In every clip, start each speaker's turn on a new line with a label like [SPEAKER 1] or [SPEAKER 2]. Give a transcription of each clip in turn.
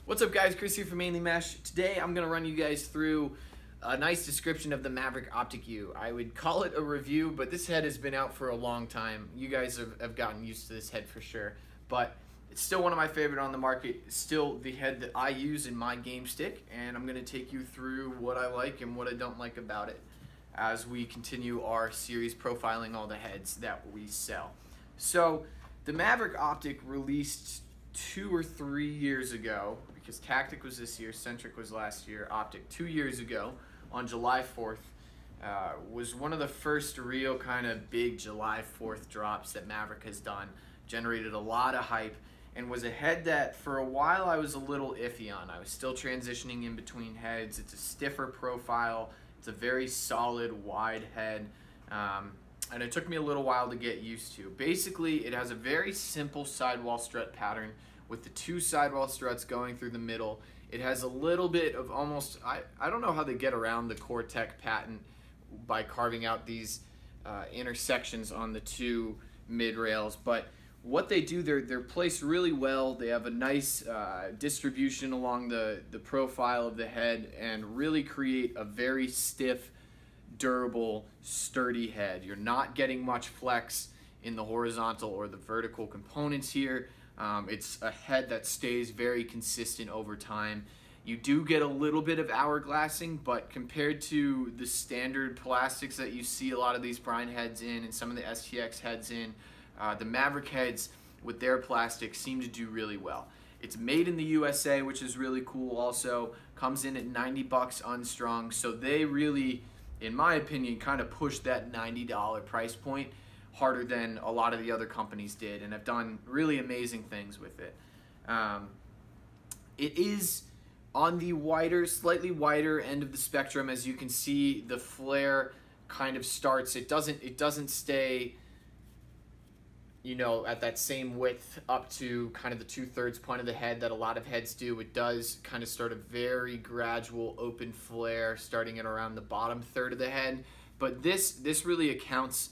[SPEAKER 1] What's up guys, Chris here from Mainely Mesh. Today I'm going to run you guys through a nice description of the Maverik Optik U. I would call it a review, but this head has been out for a long time. You guys have gotten used to this head for sure, but it's still one of my favorite on the market. It's still the head that I use in my game stick, and I'm going to take you through what I like and what I don't like about it as we continue our series profiling all the heads that we sell. So the Maverik Optik released 2 or 3 years ago, because Tactic was this year, Centric was last year, Optik 2 years ago on July 4th, was one of the first real kind of big July 4th drops that Maverik has done. Generated a lot of hype and was a head that for a while I was a little iffy on. I was still transitioning in between heads. It's a stiffer profile. It's a very solid wide head. And it took me a little while to get used to. Basically, it has a very simple sidewall strut pattern with the 2 sidewall struts going through the middle. It has a little bit of almost, I don't know how they get around the Cortec patent by carving out these intersections on the 2 mid rails, but what they do, they're placed really well. They have a nice distribution along the profile of the head and really create a very stiff, durable, sturdy head. You're not getting much flex in the horizontal or the vertical components here. It's a head that stays very consistent over time. You do get a little bit of hourglassing, but compared to the standard plastics that you see a lot of these Brine heads in and some of the STX heads in, the Maverik heads with their plastic seem to do really well. It's made in the USA, which is really cool also. Comes in at 90 bucks unstrung, so they really, in my opinion, kind of pushed that $90 price point harder than a lot of the other companies did and have done really amazing things with it. It is on the wider, slightly wider end of the spectrum. As you can see, the flare kind of starts, it doesn't stay, you know, at that same width up to kind of the 2/3 point of the head that a lot of heads do. It does kind of start a very gradual open flare starting at around the bottom third of the head, but this really accounts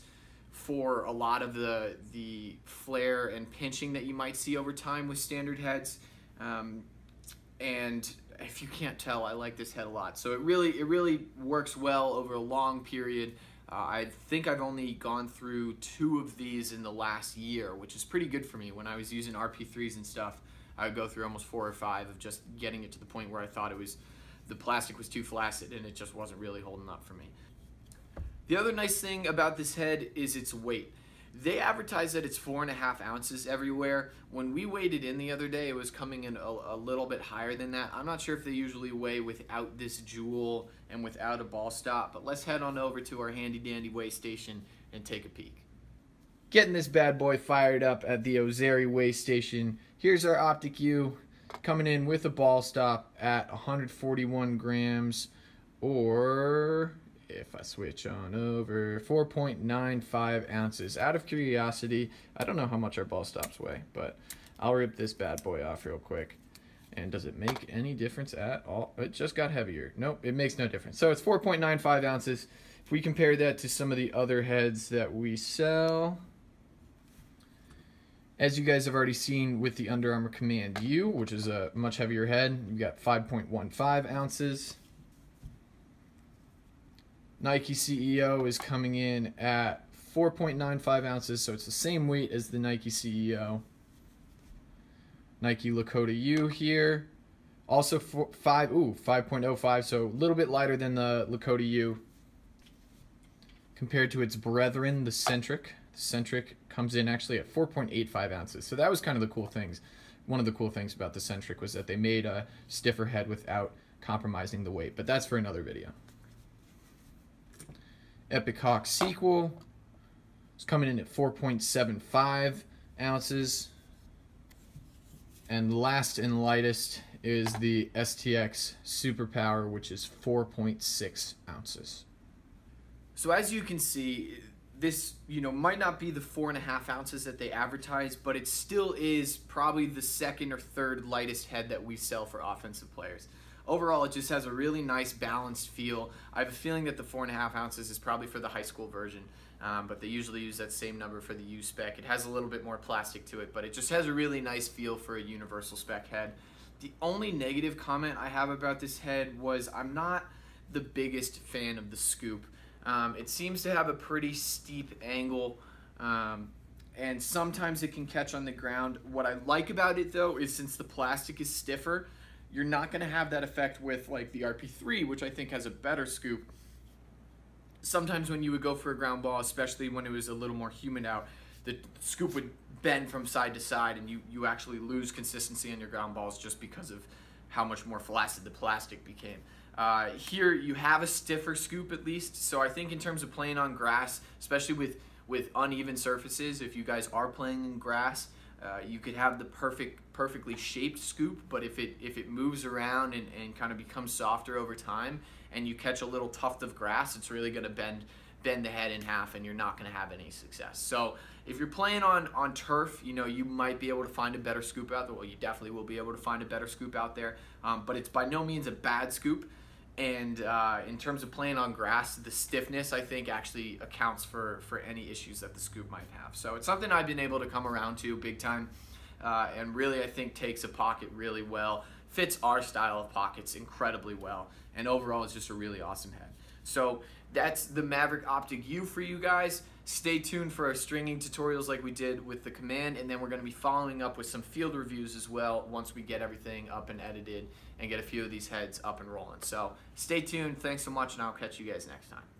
[SPEAKER 1] for a lot of the flare and pinching that you might see over time with standard heads. And if you can't tell, I like this head a lot. So it really works well over a long period. I think I've only gone through 2 of these in the last year, which is pretty good for me. When I was using RP3s and stuff, I would go through almost 4 or 5 of just getting it to the point where I thought the plastic was too flaccid and it just wasn't really holding up for me. The other nice thing about this head is its weight. They advertise that it's 4.5 ounces everywhere. When we weighed it in the other day, it was coming in a little bit higher than that. I'm not sure if they usually weigh without this jewel and without a ball stop, but let's head on over to our handy dandy weigh station and take a peek. Getting this bad boy fired up at the Ozeri weigh station. Here's our Optik U coming in with a ball stop at 141 grams, or if I switch on over, 4.95 ounces. Out of curiosity, I don't know how much our ball stops weigh, but I'll rip this bad boy off real quick. And does it make any difference at all? It just got heavier. Nope, it makes no difference. So it's 4.95 ounces. If we compare that to some of the other heads that we sell, as you guys have already seen with the Under Armour Command U, which is a much heavier head, you've got 5.15 ounces. Nike CEO is coming in at 4.95 ounces, so it's the same weight as the Nike CEO. Nike Lakota U here, also 5.05, so a little bit lighter than the Lakota U. Compared to its brethren, the Centric. The Centric comes in actually at 4.85 ounces, so that was kind of the cool things. One of the cool things about the Centric was that they made a stiffer head without compromising the weight, but that's for another video. Epic Hawk Sequel is coming in at 4.75 ounces. And last and lightest is the STX Superpower, which is 4.6 ounces. So as you can see, this might not be the 4.5 ounces that they advertise, but it still is probably the 2nd or 3rd lightest head that we sell for offensive players. Overall, it just has a really nice balanced feel. I have a feeling that the 4.5 ounces is probably for the high school version, but they usually use that same number for the U spec. It has a little bit more plastic to it, but it just has a really nice feel for a universal spec head. The only negative comment I have about this head was I'm not the biggest fan of the scoop. It seems to have a pretty steep angle, and sometimes it can catch on the ground. What I like about it though is since the plastic is stiffer, you're not going to have that effect with like the RP3, which I think has a better scoop. Sometimes when you would go for a ground ball, especially when it was a little more humid out, the scoop would bend from side to side, and you actually lose consistency on your ground balls just because of how much more flaccid the plastic became. Here you have a stiffer scoop at least, so I think in terms of playing on grass, especially with uneven surfaces, if you guys are playing in grass, you could have the perfectly shaped scoop, but if it moves around and kind of becomes softer over time, and you catch a little tuft of grass, it's really going to bend the head in half, and you're not going to have any success. So if you're playing on turf, you know, you might be able to find a better scoop out there. Well, you definitely will be able to find a better scoop out there, but it's by no means a bad scoop. And in terms of playing on grass, the stiffness, I think, actually accounts for any issues that the scoop might have. So it's something I've been able to come around to big time, and really I think takes a pocket really well, fits our style of pockets incredibly well, and overall it's just a really awesome head. So that's the Maverik Optik U for you guys. Stay tuned for our stringing tutorials like we did with the Command, and then we're going to be following up with some field reviews as well once we get everything up and edited and get a few of these heads up and rolling. So stay tuned. Thanks so much, and I'll catch you guys next time.